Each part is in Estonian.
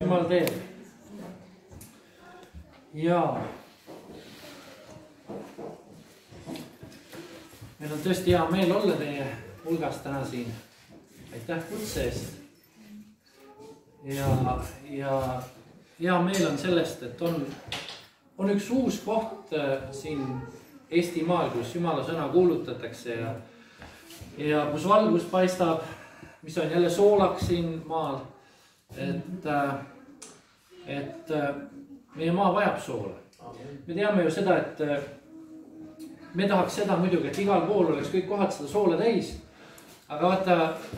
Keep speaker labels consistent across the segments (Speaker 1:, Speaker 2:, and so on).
Speaker 1: Jumal teeb. Ja meil on tõesti hea meel olla teie hulgas täna siin. Aitäh kutse eest. Ja hea meel on sellest, et on üks uus koht siin Eestimaal, kus Jumala sõna kuulutatakse ja kus valgus paistab, mis on jälle soolaks siin maal. Et meie maa vajab soola. Me teame ju seda, et me tahaks seda muidugi, et igal pool oleks kõik kohad seda soola täis. Aga vaata,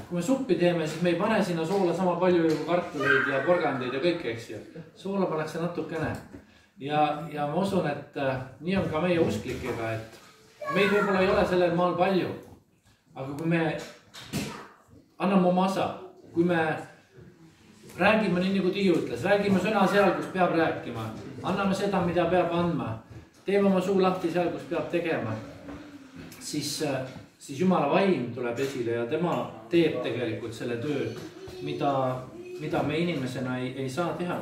Speaker 1: kui me suppi teeme, siis me ei pane sinna soola sama palju kui kartuleid ja porgandeid ja kõike, eks ju. Soola pannakse natukene. Ja ma usun, et nii on ka meie usklikega, et meid võib-olla ei ole sellel maal palju. Aga kui me anname oma osa, kui me räägime nii nagu Tiiu ütles, räägime sõna seal, kus peab rääkima. Anname seda, mida peab andma. Teeme oma suu lahti seal, kus peab tegema. Siis Jumala vaim tuleb esile ja tema teeb tegelikult selle töö, mida me inimesena ei saa teha.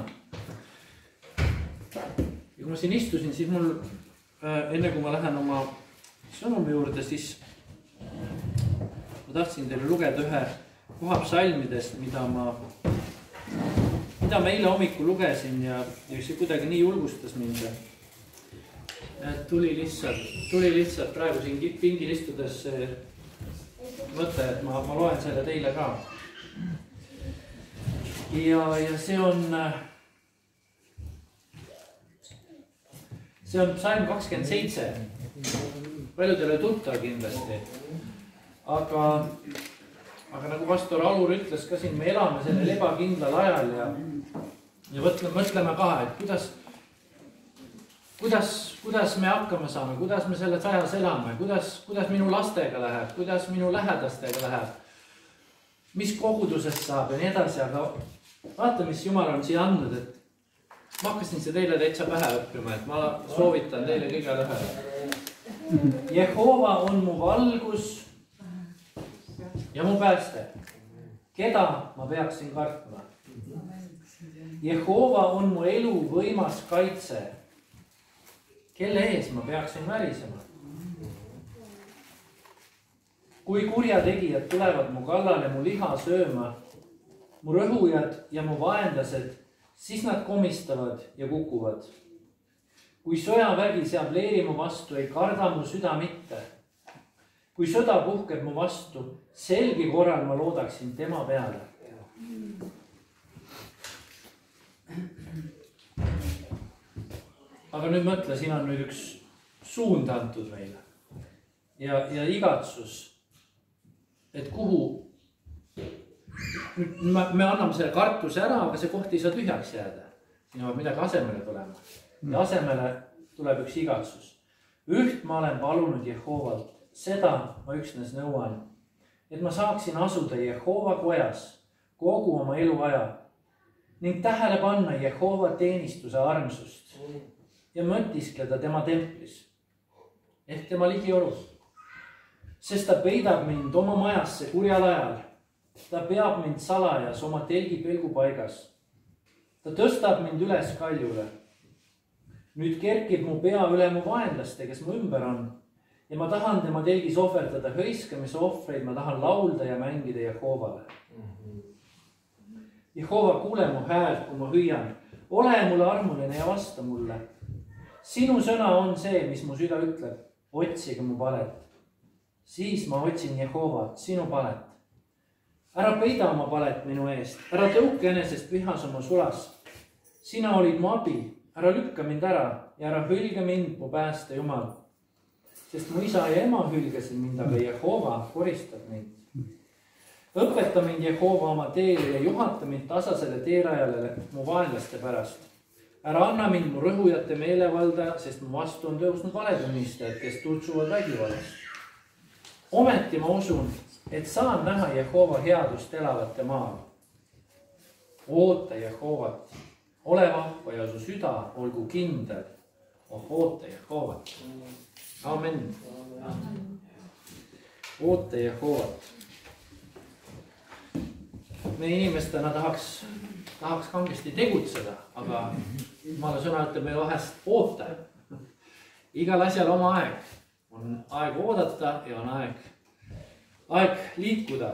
Speaker 1: Ja kui ma siin istusin, siis mul, enne kui ma lähen oma sõnumi juurde, siis ma tahtsin teile lugeda ühe koha psalmidest, mida ma eile hommikul lugesin ja see kuidagi nii julgustas mind. Tuli lihtsalt praegu siin pingil istudes mõte, et ma loen selle teile ka. Ja see on psalm 27. Paljudele tuttav kindlasti. Aga nagu pastor Alur ütles ka siin, me elame sellel ebakindlal ajal ja mõtleme ka, et kuidas me hakkama saame, kuidas me selles ajas elame, kuidas minu lastega läheb, kuidas minu lähedastega läheb, mis kogudusest saab ja nii edasi, aga vaata, mis Jumal on siia andnud, et ma hakkasin see teile täitsa pähe õppima, et ma soovitan teile kõige ühele. Jehova on mu valgus ja mu pääste. Keda ma peaksin kartma? Jehova on mu elu võimas kaitse. Kelle ees ma peaksin värisema? Kui kurjategijad tulevad mu kallale mu liha sööma, mu rõhujad ja mu vaenlased, siis nad komistavad ja kukuvad. Kui sõjavägi seab leeri mu vastu, ei karda mu süda mitte. Kui sõda puhkeb mu vastu, selgi korral ma loodaksin tema peale. Aga nüüd mõtle, siin on nüüd üks suund antud meile. Ja igatsus, et kuhu me anname selle kartuse ära, aga see koht ei saa tühjaks jääda. Siin on midagi asemele tulema. Ja asemele tuleb üks igatsus. Üht ma olen palunud Jehovalt. Seda ma üksnes nõuan, et ma saaksin asuda Jehova kojas kogu oma eluaja ning tähele panna Jehova teenistuse armsust ja mõtiskleda tema templis ehk tema ligiolus. Sest ta peidab mind oma majasse kurjal ajal. Ta peab mind salajas oma telgi pelgupaigas. Ta tõstab mind üles kaljule. Nüüd kerkib mu pea üle mu vaenlaste, kes mu ümber on. Ja ma tahan tema telgis ohverdada hõiskamise ohvreid, ma tahan laulda ja mängida Jehovale. Jehova, kuule mu häält, kui ma hüüan. Ole mulle armuline ja vasta mulle. Sinu sõna on see, mis mu süda ütleb. Otsige mu palet. Siis ma otsin Jehovat, sinu palet. Ära peida oma palet minu eest. Ära tõuke enesest vihas oma sulas. Sina olid mu abi. Ära lükka mind ära ja ära hülge mind, mu pääste Jumal. Sest mu isa ja ema hülgesid mind, aga Jehova koristab mind. Õpeta mind Jehova oma teele ja juhata mind tasasele teerajale mu vaenlaste pärast. Ära anna mind mu rõhujate meelevalda, sest mu vastu on tõusnud valetunnistajad, kes tutsuvad vägivallast. Ometi ma usun, et saan näha Jehova headust elavate maal. Oota Jehovat, ole vahva ja su süda olgu kindel. Oota Jehovat. Amen. Oota Jehovat. Me inimestena tahaks tahaks kangesti tegutseda, aga Jumala sõna ütleb meil vahest oota. Igal asjal oma aeg. On aeg oodata ja on aeg liikuda.